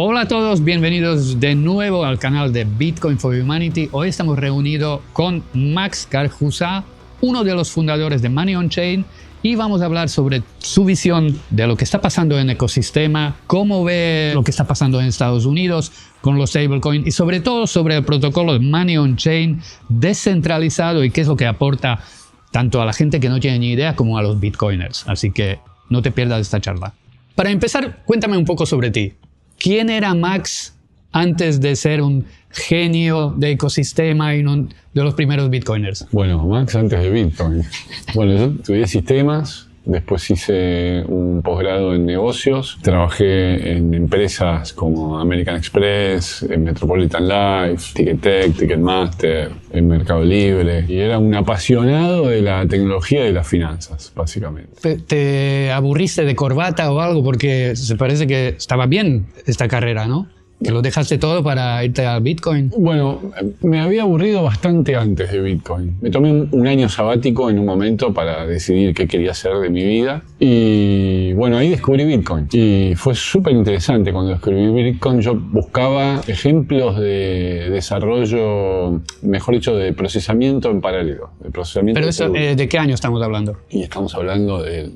Hola a todos, bienvenidos de nuevo al canal de Bitcoin for Humanity. Hoy estamos reunidos con Max Carhusa, uno de los fundadores de Money on Chain, y vamos a hablar sobre su visión de lo que está pasando en el ecosistema, cómo ve lo que está pasando en Estados Unidos con los stablecoins y sobre todo sobre el protocolo de Money on Chain descentralizado y qué es lo que aporta tanto a la gente que no tiene ni idea como a los bitcoiners. Así que no te pierdas esta charla. Para empezar, cuéntame un poco sobre ti. ¿Quién era Max antes de ser un genio de ecosistema y uno de los primeros bitcoiners? Bueno, Max antes de Bitcoin. Bueno, yo estudié sistemas, después hice un posgrado en negocios, trabajé en empresas como American Express, en Metropolitan Life, Ticketek, Ticketmaster, en Mercado Libre, y era un apasionado de la tecnología y de las finanzas, básicamente. ¿Te aburriste de corbata o algo? Porque se parece que estaba bien esta carrera, ¿no? Que lo dejaste todo para irte al Bitcoin. Bueno, me había aburrido bastante antes de Bitcoin. Me tomé un año sabático en un momento para decidir qué quería hacer de mi vida. Y bueno, ahí descubrí Bitcoin. Y fue súper interesante cuando descubrí Bitcoin. Yo buscaba ejemplos de desarrollo, mejor dicho, de procesamiento en paralelo. De procesamiento. Pero eso, ¿de qué año estamos hablando? Y estamos hablando de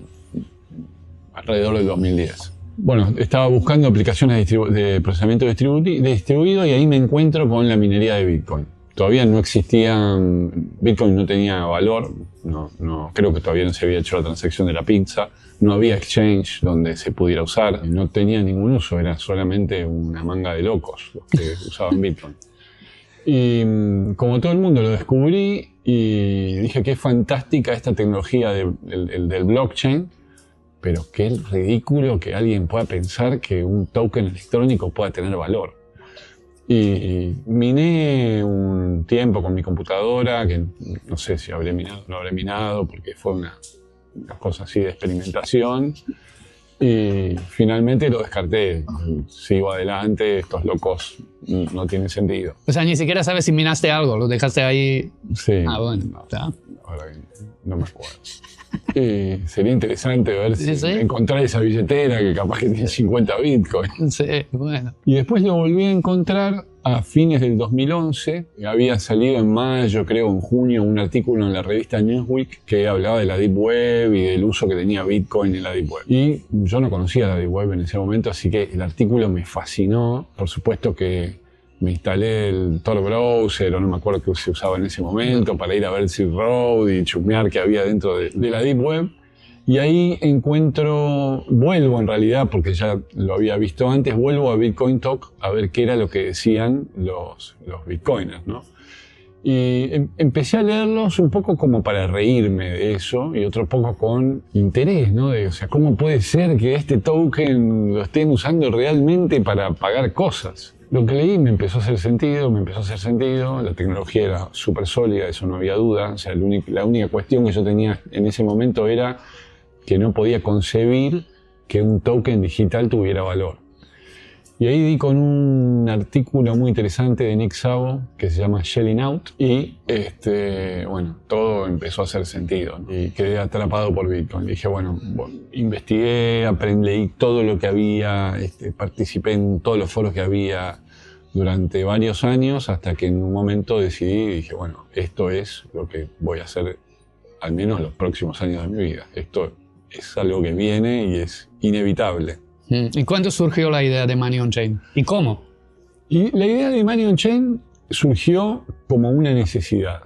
alrededor del 2010. Bueno, estaba buscando aplicaciones de procesamiento distribuido y ahí me encuentro con la minería de Bitcoin. Todavía no existía, Bitcoin no tenía valor, creo que todavía no se había hecho la transacción de la pizza, no había exchange donde se pudiera usar, no tenía ningún uso, era solamente una manga de locos los que usaban Bitcoin. Y como todo el mundo lo descubrí y dije qué fantástica esta tecnología del blockchain. Pero qué ridículo que alguien pueda pensar que un token electrónico pueda tener valor. Y miné un tiempo con mi computadora, que no sé si habré minado o no habré minado, porque fue una cosa así de experimentación. Y finalmente lo descarté. Sigo adelante, estos locos no tienen sentido. O sea, ni siquiera sabes si minaste algo, lo dejaste ahí. Sí. Ah, bueno. Ahora no me acuerdo. Sería interesante ver si encontrar esa billetera que capaz que tiene 50 bitcoins. Sí, bueno. Y después lo volví a encontrar a fines del 2011. Había salido en mayo, creo en junio, un artículo en la revista Newsweek que hablaba de la Deep Web y del uso que tenía Bitcoin en la Deep Web. Y yo no conocía la Deep Web en ese momento, así que el artículo me fascinó. Por supuesto que me instalé el Tor Browser, o no me acuerdo qué se usaba en ese momento, para ir a ver Silk Road y chusmear qué había dentro de la Deep Web. Y ahí vuelvo en realidad, porque ya lo había visto antes, vuelvo a Bitcoin Talk a ver qué era lo que decían los bitcoiners, ¿no? Y empecé a leerlos un poco como para reírme de eso y otro poco con interés, ¿no? O sea, ¿cómo puede ser que este token lo estén usando realmente para pagar cosas? Lo que leí me empezó a hacer sentido, la tecnología era súper sólida, eso no había duda. O sea, la única cuestión que yo tenía en ese momento era que no podía concebir que un token digital tuviera valor. Y ahí di con un artículo muy interesante de Nick Szabo que se llama Shelling Out y bueno, todo empezó a hacer sentido, ¿no? Y quedé atrapado por Bitcoin. Dije, bueno, investigué, leí todo lo que había, participé en todos los foros que había durante varios años hasta que en un momento decidí y dije, bueno, esto es lo que voy a hacer al menos los próximos años de mi vida. Esto es algo que viene y es inevitable. ¿Y cuándo surgió la idea de Money on Chain? ¿Y cómo? Y la idea de Money on Chain surgió como una necesidad.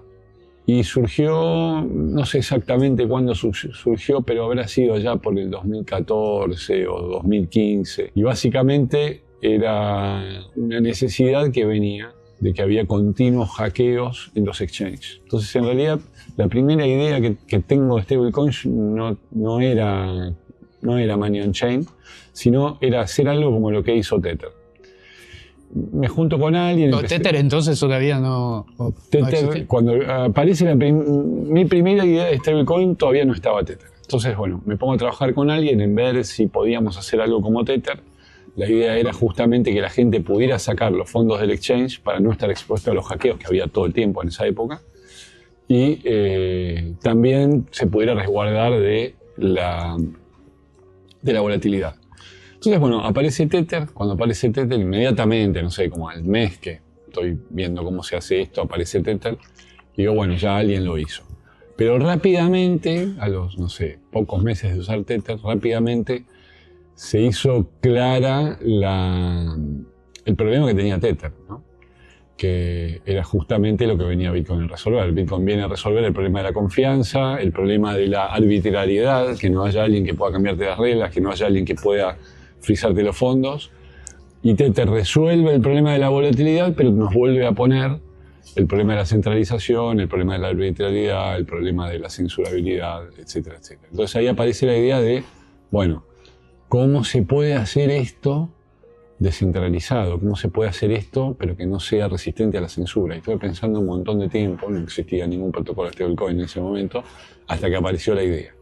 Y surgió, no sé exactamente cuándo surgió, pero habrá sido ya por el 2014 o 2015. Y básicamente era una necesidad que venía de que había continuos hackeos en los exchanges. Entonces, en realidad, la primera idea que tengo de stablecoins no era Money on Chain, sino era hacer algo como lo que hizo Tether. Me junto con alguien... Tether entonces todavía no... Tether, cuando aparece mi primera idea de stablecoin, todavía no estaba Tether. Entonces, bueno, me pongo a trabajar con alguien en ver si podíamos hacer algo como Tether. La idea era justamente que la gente pudiera sacar los fondos del exchange para no estar expuesto a los hackeos que había todo el tiempo en esa época. Y también se pudiera resguardar de la volatilidad. Entonces, bueno, aparece Tether. Cuando aparece Tether, inmediatamente, no sé, como al mes que estoy viendo cómo se hace esto, aparece Tether. Y digo, bueno, ya alguien lo hizo. Pero rápidamente, a los, no sé, pocos meses de usar Tether, rápidamente se hizo clara el problema que tenía Tether, ¿no? Que era justamente lo que venía Bitcoin a resolver. Bitcoin viene a resolver el problema de la confianza, el problema de la arbitrariedad, que no haya alguien que pueda cambiarte las reglas, que no haya alguien que pueda frizarte los fondos. Y Tether resuelve el problema de la volatilidad, pero nos vuelve a poner el problema de la centralización, el problema de la arbitrariedad, el problema de la censurabilidad, etcétera, etcétera. Entonces ahí aparece la idea de, bueno, ¿cómo se puede hacer esto descentralizado? ¿Cómo se puede hacer esto pero que no sea resistente a la censura? Y estuve pensando un montón de tiempo, no existía ningún protocolo stablecoin en ese momento, hasta que apareció la idea.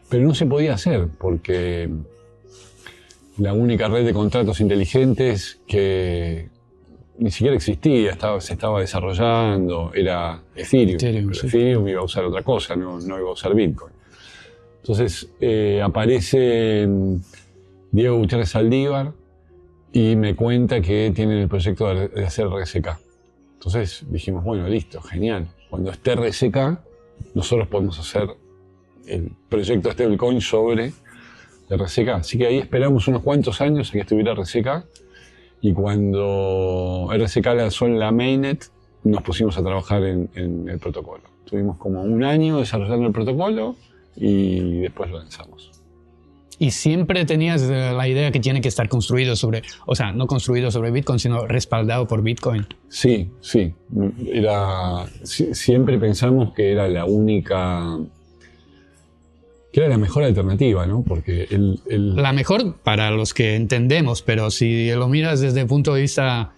Pero no se podía hacer porque la única red de contratos inteligentes que ni siquiera existía, se estaba desarrollando, era Ethereum. Pero Sí. Ethereum iba a usar otra cosa, no iba a usar Bitcoin. Entonces aparece Diego Gutiérrez Saldívar y me cuenta que tienen el proyecto de hacer RSK. Entonces dijimos, bueno, listo, genial. Cuando esté RSK, nosotros podemos hacer el proyecto stablecoin sobre RSK. Así que ahí esperamos unos cuantos años a que estuviera RSK. Y cuando RSK lanzó en la mainnet, nos pusimos a trabajar en el protocolo. Tuvimos como un año desarrollando el protocolo y después lo lanzamos. Y siempre tenías la idea que tiene que estar construido sobre, o sea, no construido sobre Bitcoin, sino respaldado por Bitcoin. Sí. Siempre pensamos que era la única, que era la mejor alternativa, ¿no? Porque La mejor para los que entendemos, pero si lo miras desde el punto de vista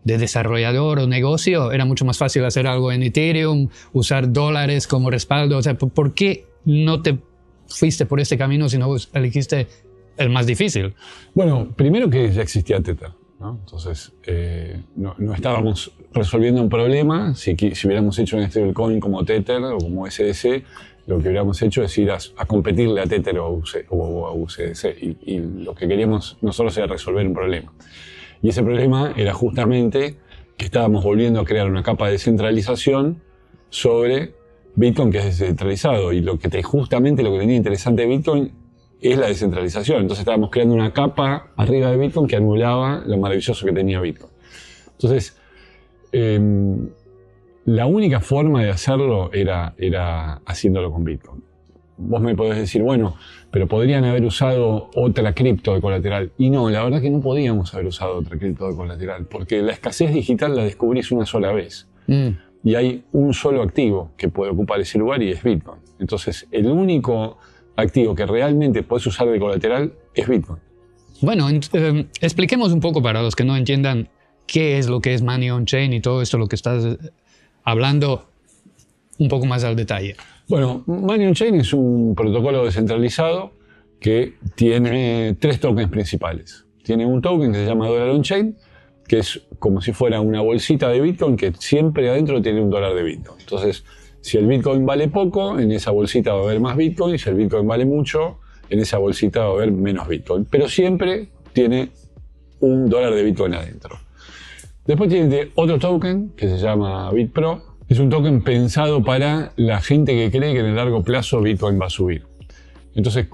de desarrollador o negocio, era mucho más fácil hacer algo en Ethereum, usar dólares como respaldo. O sea, ¿por qué no te fuiste por este camino si no elegiste el más difícil? Bueno, primero que ya existía Tether, ¿no? Entonces no estábamos resolviendo un problema. Si hubiéramos hecho un stablecoin como Tether o como USDC, lo que hubiéramos hecho es ir a competirle a Tether o a USDC. Y lo que queríamos nosotros era resolver un problema. Y ese problema era justamente que estábamos volviendo a crear una capa de descentralización sobre Bitcoin, que es descentralizado. Y justamente lo que tenía interesante de Bitcoin es la descentralización. Entonces estábamos creando una capa arriba de Bitcoin que anulaba lo maravilloso que tenía Bitcoin. Entonces, la única forma de hacerlo era haciéndolo con Bitcoin. Vos me podés decir, bueno, pero podrían haber usado otra cripto de colateral. Y no, la verdad que no podíamos haber usado otra cripto de colateral, porque la escasez digital la descubrís una sola vez. Y hay un solo activo que puede ocupar ese lugar y es Bitcoin. Entonces, el único activo que realmente puedes usar de colateral es Bitcoin. Bueno, expliquemos un poco para los que no entiendan qué es lo que es Money on Chain y todo esto, lo que estás hablando un poco más al detalle. Bueno, Money on Chain es un protocolo descentralizado que tiene 3 tokens principales. Tiene un token que se llama Dollar on Chain, que es como si fuera una bolsita de Bitcoin que siempre adentro tiene $1 de Bitcoin. Entonces, si el Bitcoin vale poco, en esa bolsita va a haber más Bitcoin. Si el Bitcoin vale mucho, en esa bolsita va a haber menos Bitcoin. Pero siempre tiene $1 de Bitcoin adentro. Después tiene otro token que se llama BitPro. Es un token pensado para la gente que cree que en el largo plazo Bitcoin va a subir. Entonces,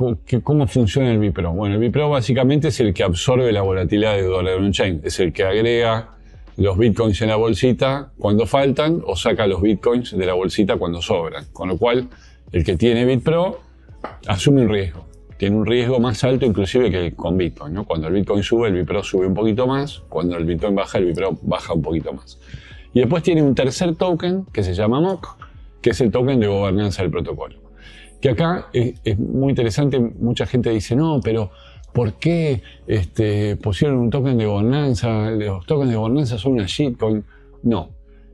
¿cómo funciona el BitPro? Bueno, el BitPro básicamente es el que absorbe la volatilidad de Dollar on Chain. Es el que agrega los Bitcoins en la bolsita cuando faltan o saca los Bitcoins de la bolsita cuando sobran. Con lo cual, el que tiene BitPro asume un riesgo. Tiene un riesgo más alto inclusive que con Bitcoin, ¿no? Cuando el Bitcoin sube, el BitPro sube un poquito más. Cuando el Bitcoin baja, el BitPro baja un poquito más. Y después tiene un tercer token que se llama MOC, que es el token de gobernanza del protocolo. Que acá es muy interesante, mucha gente dice, no, pero ¿por qué pusieron un token de gobernanza? Los tokens de gobernanza son una shitcoin. No,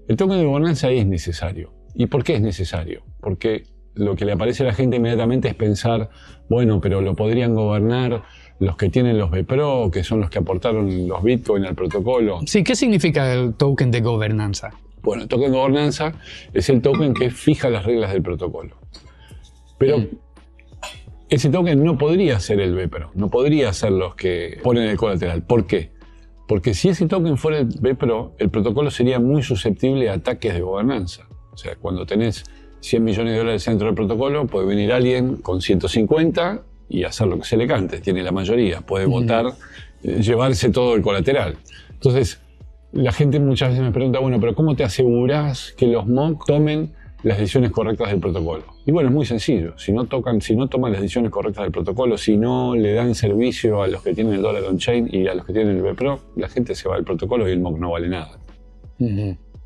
el token de gobernanza es necesario. ¿Y por qué es necesario? Porque lo que le aparece a la gente inmediatamente es pensar, bueno, pero lo podrían gobernar los que tienen los BPRO, que son los que aportaron los Bitcoin al protocolo. Sí, ¿qué significa el token de gobernanza? Bueno, el token de gobernanza es el token que fija las reglas del protocolo. Pero ese token no podría ser el BPRO, no podría ser los que ponen el colateral. ¿Por qué? Porque si ese token fuera el BPRO, el protocolo sería muy susceptible a ataques de gobernanza. O sea, cuando tenés 100 millones de dólares dentro del protocolo, puede venir alguien con 150 y hacer lo que se le cante, tiene la mayoría, puede votar, llevarse todo el colateral. Entonces, la gente muchas veces me pregunta, bueno, pero ¿cómo te asegurás que los MOC tomen las decisiones correctas del protocolo? Y bueno, es muy sencillo. Si no toman las decisiones correctas del protocolo, si no le dan servicio a los que tienen el dólar on-chain y a los que tienen el BPRO, la gente se va del protocolo y el MOC no vale nada.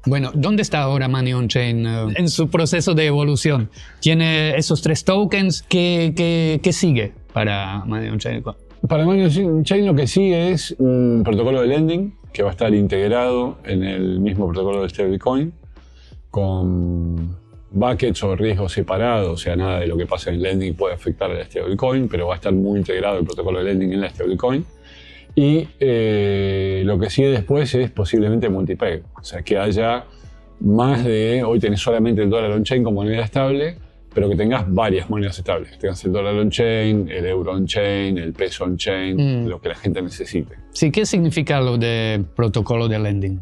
Bueno, ¿dónde está ahora Money on Chain en su proceso de evolución? Tiene esos 3 tokens. ¿Qué sigue para Money on Chain? Para Money on Chain lo que sigue es un protocolo de lending que va a estar integrado en el mismo protocolo de stablecoin con buckets o riesgos separados, o sea, nada de lo que pasa en el lending puede afectar a la stablecoin, pero va a estar muy integrado el protocolo de lending en la stablecoin. Y lo que sigue después es posiblemente multipeg, o sea, que haya más de, hoy tenés solamente el dólar on-chain como moneda estable, pero que tengas varias monedas estables. Tengas el dólar on-chain, el euro on-chain, el peso on-chain, lo que la gente necesite. Sí, ¿qué significa lo de protocolo de lending?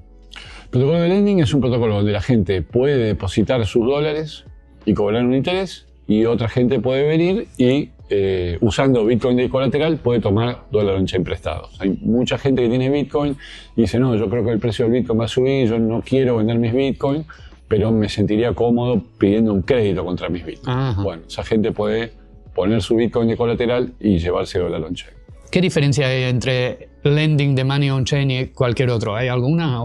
El protocolo de lending es un protocolo donde la gente puede depositar sus dólares y cobrar un interés, y otra gente puede venir y usando Bitcoin de colateral puede tomar dólar on-chain prestados. Hay mucha gente que tiene Bitcoin y dice, no, yo creo que el precio del Bitcoin va a subir, yo no quiero vender mis Bitcoin, pero me sentiría cómodo pidiendo un crédito contra mis Bitcoin. Ajá. Bueno, esa gente puede poner su Bitcoin de colateral y llevarse dólar on-chain. ¿Qué diferencia hay entre lending de Money on Chain y cualquier otro? ¿Hay alguna?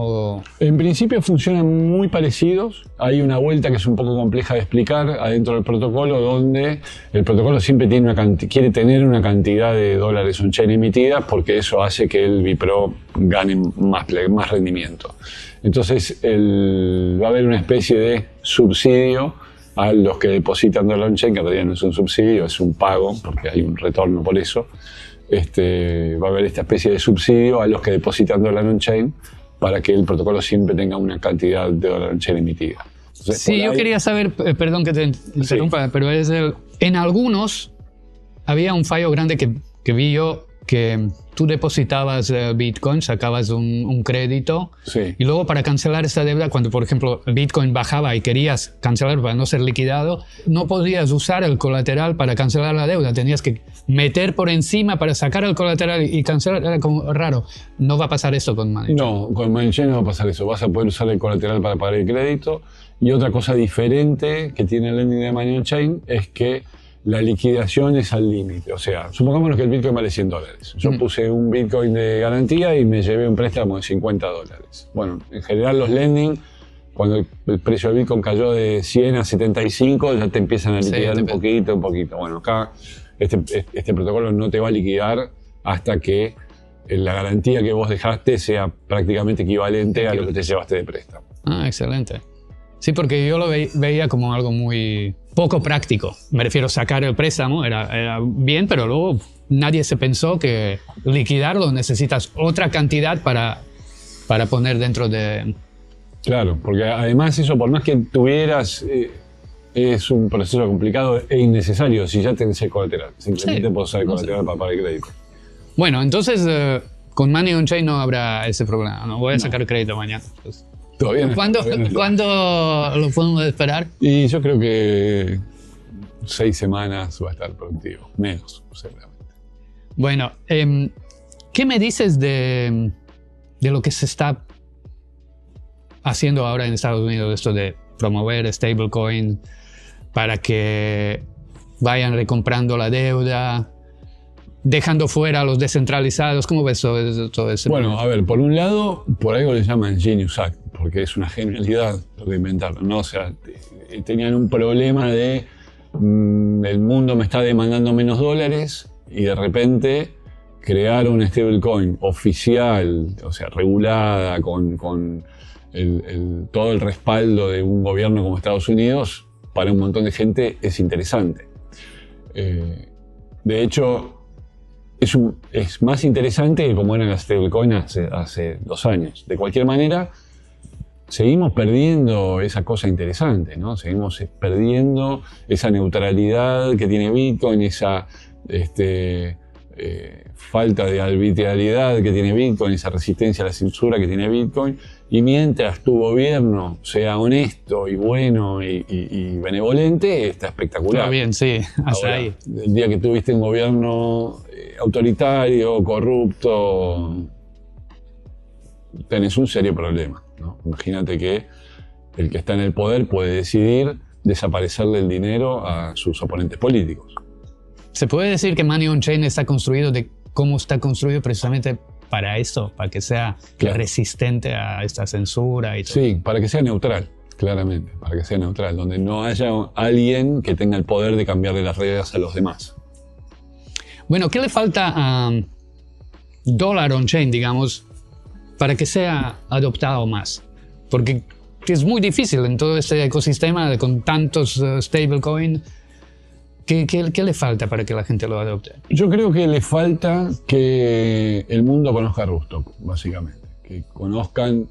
En principio funcionan muy parecidos. Hay una vuelta que es un poco compleja de explicar adentro del protocolo, donde el protocolo siempre quiere tener una cantidad de dólares on-chain emitida, porque eso hace que el BPRO gane más rendimiento. Entonces va a haber una especie de subsidio a los que depositan dólar on-chain, que en realidad no es un subsidio, es un pago, porque hay un retorno por eso. Va a haber esta especie de subsidio a los que depositan dólar on-chain para que el protocolo siempre tenga una cantidad de dólar on-chain emitida. Entonces, sí, yo quería saber, perdón que te interrumpa, pero en algunos había un fallo grande que vi yo, que tú depositabas Bitcoin, sacabas un crédito, sí, y luego para cancelar esta deuda, cuando por ejemplo Bitcoin bajaba y querías cancelar para no ser liquidado, no podías usar el colateral para cancelar la deuda, tenías que meter por encima para sacar el colateral y cancelar. Era como raro. No va a pasar esto con Money on Chain. No, con Money on Chain no va a pasar eso. Vas a poder usar el colateral para pagar el crédito. Y otra cosa diferente que tiene el lending de Money on Chain es que la liquidación es al límite. O sea, supongamos que el Bitcoin vale $100. Yo puse un Bitcoin de garantía y me llevé un préstamo de $50. Bueno, en general los lending, cuando el precio del Bitcoin cayó de 100 a 75, ya te empiezan a liquidar un poquito. Bueno, acá este protocolo no te va a liquidar hasta que la garantía que vos dejaste sea prácticamente equivalente a lo que te llevaste de préstamo. Ah, excelente. Sí, porque yo lo veía como algo muy poco práctico. Me refiero a sacar el préstamo, era bien, pero luego nadie se pensó que liquidarlo necesitas otra cantidad para poner dentro de... Claro, porque además eso, por más que tuvieras, es un proceso complicado e innecesario si ya tenés el colateral. Simplemente puedes usar el colateral para pagar el crédito. Bueno, entonces con Money on Chain no habrá ese problema. No voy a sacar crédito mañana. Pues. Todavía no. ¿Cuándo lo podemos esperar? Y yo creo que 6 semanas va a estar productivo. Menos, seguramente. Bueno, ¿qué me dices de lo que se está haciendo ahora en Estados Unidos? Esto de promover stablecoin para que vayan recomprando la deuda, dejando fuera a los descentralizados. ¿Cómo ves todo eso? Bueno, a ver, por un lado, por algo le llaman Genius Act, porque es una genialidad lo de inventarlo, ¿no? O sea, tenían un problema de el mundo me está demandando menos dólares y de repente crear una stablecoin oficial, o sea, regulada, con todo el respaldo de un gobierno como Estados Unidos, para un montón de gente es interesante. De hecho, es más interesante que como eran las stablecoins hace 2 años. De cualquier manera, seguimos perdiendo esa cosa interesante, ¿no? Seguimos perdiendo esa neutralidad que tiene Bitcoin, esa falta de arbitrariedad que tiene Bitcoin, esa resistencia a la censura que tiene Bitcoin. Y mientras tu gobierno sea honesto y bueno y benevolente, está espectacular. Todo bien, sí, hasta Ahora, ahí. el día que tuviste un gobierno autoritario, corrupto, tenés un serio problema, ¿no? Imagínate que el que está en el poder puede decidir desaparecerle el dinero a sus oponentes políticos. ¿Se puede decir que Money on Chain está construido de cómo está construido precisamente para eso, para que sea Claro. resistente a esta censura y todo? Sí, para que sea neutral, claramente, para que sea neutral, donde no haya alguien que tenga el poder de cambiarle las reglas a los demás. Bueno, ¿qué le falta a Dollar on Chain, digamos, para que sea adoptado más? Porque es muy difícil en todo este ecosistema con tantos stablecoin. ¿Qué le falta para que la gente lo adopte? Yo creo que le falta que el mundo conozca a Rustock, básicamente. Que conozcan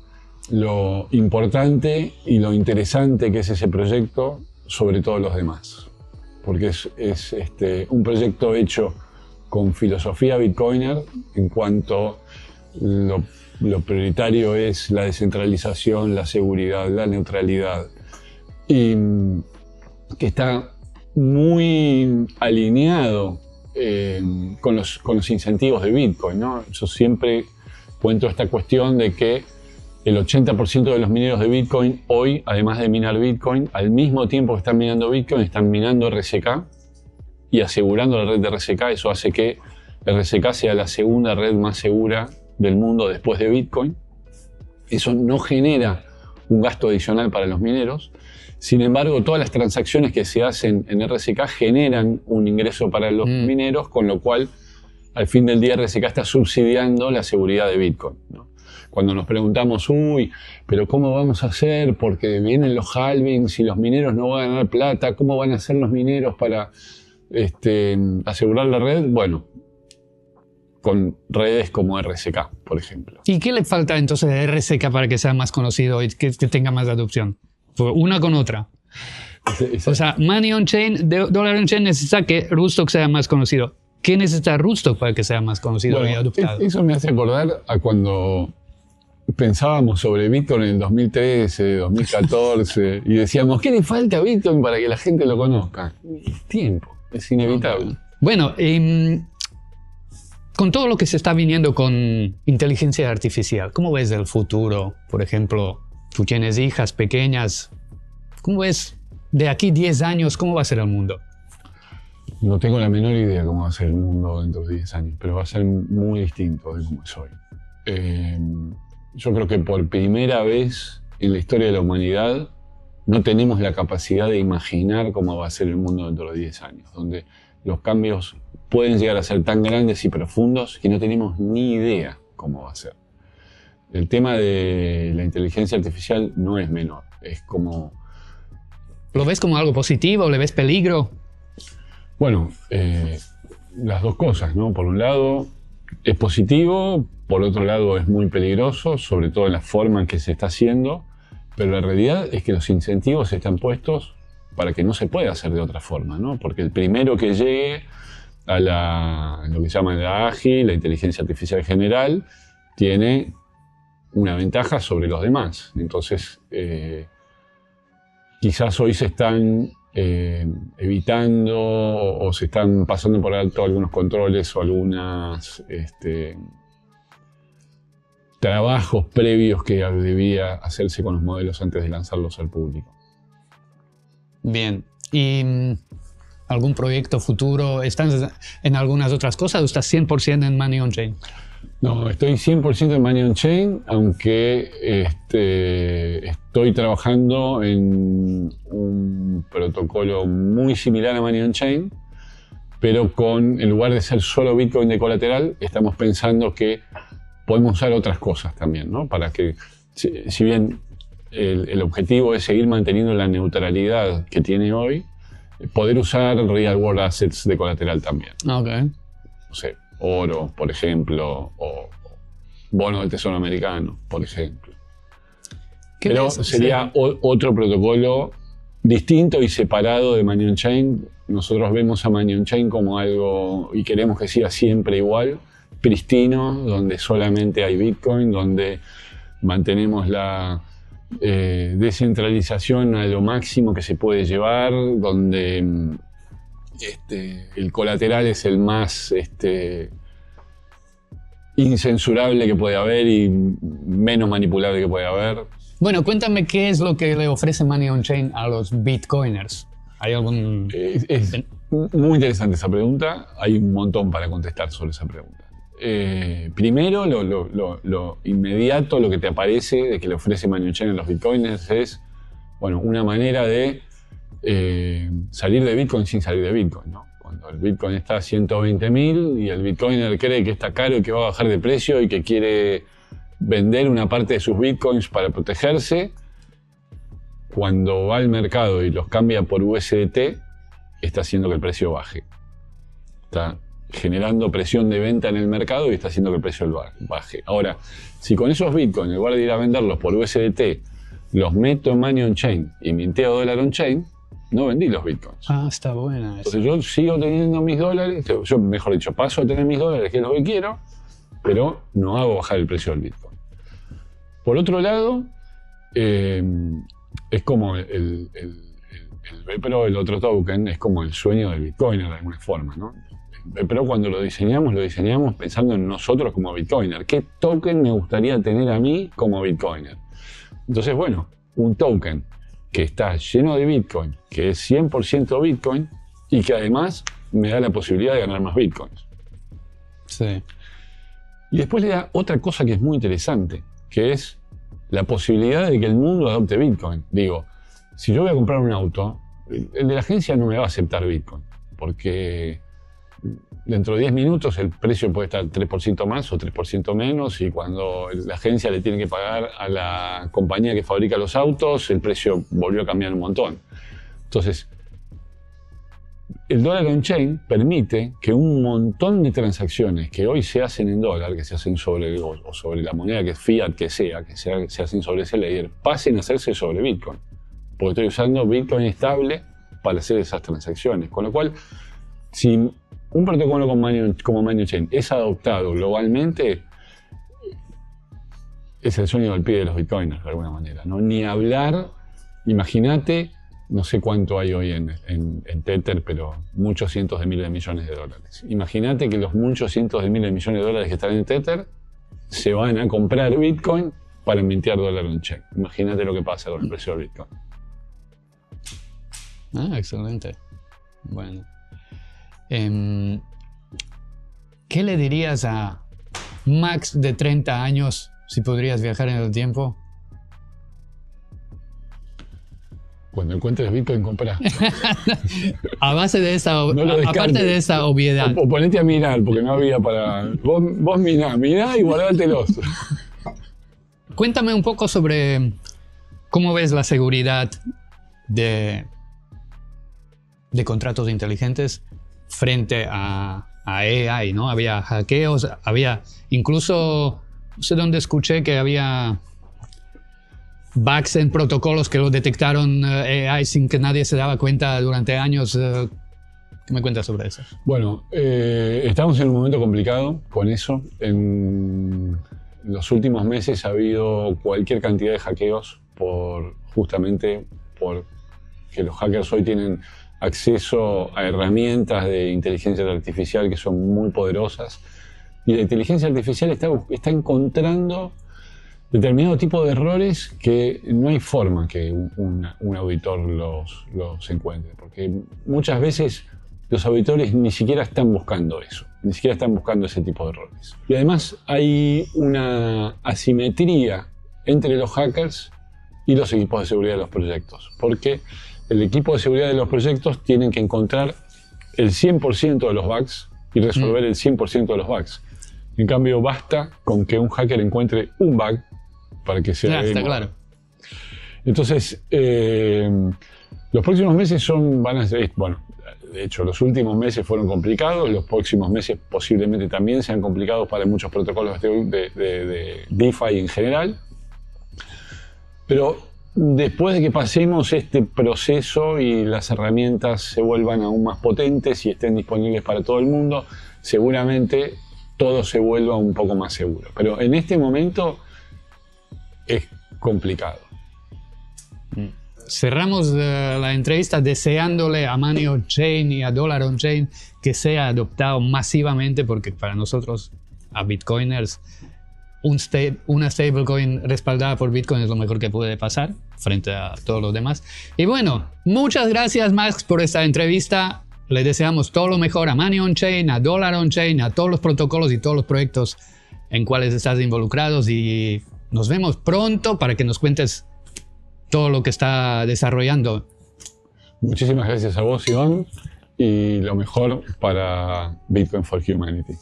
lo importante y lo interesante que es ese proyecto sobre todos los demás. Porque es un proyecto hecho con filosofía bitcoiner en cuanto lo prioritario es la descentralización, la seguridad, la neutralidad. Y que está muy alineado con los incentivos de Bitcoin, ¿no? Yo siempre cuento esta cuestión de que el 80% de los mineros de Bitcoin hoy, además de minar Bitcoin, al mismo tiempo que están minando Bitcoin, están minando RSK y asegurando la red de RSK. Eso hace que RSK sea la segunda red más segura del mundo después de Bitcoin. Eso no genera un gasto adicional para los mineros. Sin embargo, todas las transacciones que se hacen en RSK generan un ingreso para los mineros, con lo cual, al fin del día, RSK está subsidiando la seguridad de Bitcoin, ¿no? Cuando nos preguntamos, pero ¿cómo vamos a hacer? Porque vienen los halvings y los mineros no van a ganar plata. ¿Cómo van a hacer los mineros para asegurar la red? Bueno, con redes como RSK, por ejemplo. ¿Y qué le falta entonces a RSK para que sea más conocido y que tenga más adopción? Una con otra. O sea, Money on Chain, Dollar on Chain necesita que Rustock sea más conocido. ¿Qué necesita Rustock para que sea más conocido y adoptado? Eso me hace acordar a cuando pensábamos sobre Bitcoin en el 2013, 2014 y decíamos, ¿qué le falta a Bitcoin para que la gente lo conozca? Tiempo, es inevitable. Bueno, con todo lo que se está viniendo con inteligencia artificial, ¿cómo ves el futuro? Por ejemplo, tú tienes hijas pequeñas. ¿Cómo ves de aquí 10 años cómo va a ser el mundo? No tengo la menor idea cómo va a ser el mundo dentro de 10 años, pero va a ser muy distinto de cómo es hoy. Yo creo que por primera vez en la historia de la humanidad no tenemos la capacidad de imaginar cómo va a ser el mundo dentro de 10 años, donde los cambios pueden llegar a ser tan grandes y profundos que no tenemos ni idea cómo va a ser. El tema de la inteligencia artificial no es menor, es como... ¿Lo ves como algo positivo? ¿Le ves peligro? Bueno, las dos cosas, ¿no? Por un lado es positivo, por otro lado es muy peligroso, sobre todo en la forma en que se está haciendo, pero la realidad es que los incentivos están puestos para que no se pueda hacer de otra forma, ¿no? Porque el primero que llegue a lo que llaman la AGI, la inteligencia artificial general, tiene una ventaja sobre los demás. Entonces, quizás hoy se están evitando o se están pasando por alto algunos controles o algunos trabajos previos que debía hacerse con los modelos antes de lanzarlos al público. Bien. ¿Y algún proyecto futuro? ¿Estás en algunas otras cosas o estás 100% en Money on Chain? No, estoy 100% en Money on Chain, aunque estoy trabajando en un protocolo muy similar a Money on Chain, pero en lugar de ser solo Bitcoin de colateral, estamos pensando que podemos usar otras cosas también, ¿no? Para que, si bien el objetivo es seguir manteniendo la neutralidad que tiene hoy, poder usar real world assets de colateral también. Okay. No sé, oro, por ejemplo, o bonos del Tesoro americano, por ejemplo. Pero sería otro protocolo distinto y separado de Money on Chain. Nosotros vemos a Money on Chain como algo, y queremos que siga siempre igual, pristino, donde solamente hay Bitcoin, donde mantenemos la descentralización a lo máximo que se puede llevar, donde el colateral es el más incensurable que puede haber y menos manipulable que puede haber. Bueno, cuéntame qué es lo que le ofrece Money on Chain a los bitcoiners. ¿Hay algún...? Es muy interesante esa pregunta. Hay un montón para contestar sobre esa pregunta. Primero, lo inmediato, lo que te aparece de que le ofrece Money on Chain a los bitcoiners es, bueno, una manera de salir de Bitcoin sin salir de Bitcoin, ¿no? Cuando el Bitcoin está a 120.000 y el bitcoiner cree que está caro y que va a bajar de precio y que quiere vender una parte de sus bitcoins para protegerse, cuando va al mercado y los cambia por USDT, está haciendo que el precio baje. Está generando presión de venta en el mercado y está haciendo que el precio baje. Ahora, si con esos bitcoins, en lugar de ir a venderlos por USDT, los meto en Money on Chain y minteo dólar on chain, no vendí los bitcoins. Ah, está buena esa. Entonces yo sigo teniendo mis dólares, yo mejor dicho, paso a tener mis dólares, que es lo que quiero, pero no hago bajar el precio del bitcoin. Por otro lado, es como el BPRO, el otro token, es como el sueño del bitcoiner de alguna forma, ¿no? El BPRO, cuando lo diseñamos pensando en nosotros como bitcoiner. ¿Qué token me gustaría tener a mí como bitcoiner? Entonces, bueno, un token que está lleno de Bitcoin, que es 100% Bitcoin y que además me da la posibilidad de ganar más Bitcoins. Sí. Y después le da otra cosa que es muy interesante, que es la posibilidad de que el mundo adopte Bitcoin. Digo, si yo voy a comprar un auto, el de la agencia no me va a aceptar Bitcoin, porque dentro de 10 minutos el precio puede estar 3% más o 3% menos, y cuando la agencia le tiene que pagar a la compañía que fabrica los autos, el precio volvió a cambiar un montón. Entonces, el dólar on chain permite que un montón de transacciones que hoy se hacen en dólar, que se hacen sobre la moneda que es fiat que se hacen sobre ese layer, pasen a hacerse sobre Bitcoin. Porque estoy usando Bitcoin estable para hacer esas transacciones. Con lo cual, si un protocolo como Money on Chain es adoptado globalmente, es el sueño del pibe de los bitcoiners de alguna manera, ¿no? Ni hablar, imagínate, no sé cuánto hay hoy en Tether, pero muchos cientos de miles de millones de dólares. Imagínate que los muchos cientos de miles de millones de dólares que están en Tether se van a comprar Bitcoin para mintear dólar on chain. Imagínate lo que pasa con el precio del Bitcoin. Ah, excelente. Bueno. ¿Qué le dirías a Max de 30 años si podrías viajar en el tiempo? Cuando encuentres Bitcoin, comprá. A base de esa, no aparte de esa obviedad. O ponete a mirar, porque no había para... Vos mirá y guardártelos. Cuéntame un poco sobre cómo ves la seguridad de contratos inteligentes frente a AI, ¿no? Había hackeos, había incluso, no sé dónde escuché que había bugs en protocolos que lo detectaron AI sin que nadie se daba cuenta durante años. ¿Qué me cuentas sobre eso? Bueno, estamos en un momento complicado con eso. En los últimos meses ha habido cualquier cantidad de hackeos justamente por que los hackers hoy tienen acceso a herramientas de inteligencia artificial que son muy poderosas, y la inteligencia artificial está encontrando determinado tipo de errores que no hay forma que un auditor los encuentre, porque muchas veces los auditores ni siquiera están buscando eso, ni siquiera están buscando ese tipo de errores. Y además hay una asimetría entre los hackers y los equipos de seguridad de los proyectos, porque el equipo de seguridad de los proyectos tienen que encontrar el 100% de los bugs y resolver el 100% de los bugs. En cambio, basta con que un hacker encuentre un bug para que sea... Está claro. Entonces, los próximos meses van a ser... Bueno, de hecho, los últimos meses fueron complicados, los próximos meses posiblemente también sean complicados para muchos protocolos de DeFi en general. Pero después de que pasemos este proceso y las herramientas se vuelvan aún más potentes y estén disponibles para todo el mundo, seguramente todo se vuelva un poco más seguro. Pero en este momento es complicado. Cerramos la entrevista deseándole a Money on Chain y a Dollar on Chain que sea adoptado masivamente, porque para nosotros, a Bitcoiners, una stablecoin respaldada por Bitcoin es lo mejor que puede pasar frente a todos los demás. Y bueno, muchas gracias, Max, por esta entrevista. Le deseamos todo lo mejor a Money on Chain, a Dollar on Chain, a todos los protocolos y todos los proyectos en cuales estás involucrados, y nos vemos pronto para que nos cuentes todo lo que está desarrollando. Muchísimas gracias a vos, Iván, y lo mejor para Bitcoin for Humanity.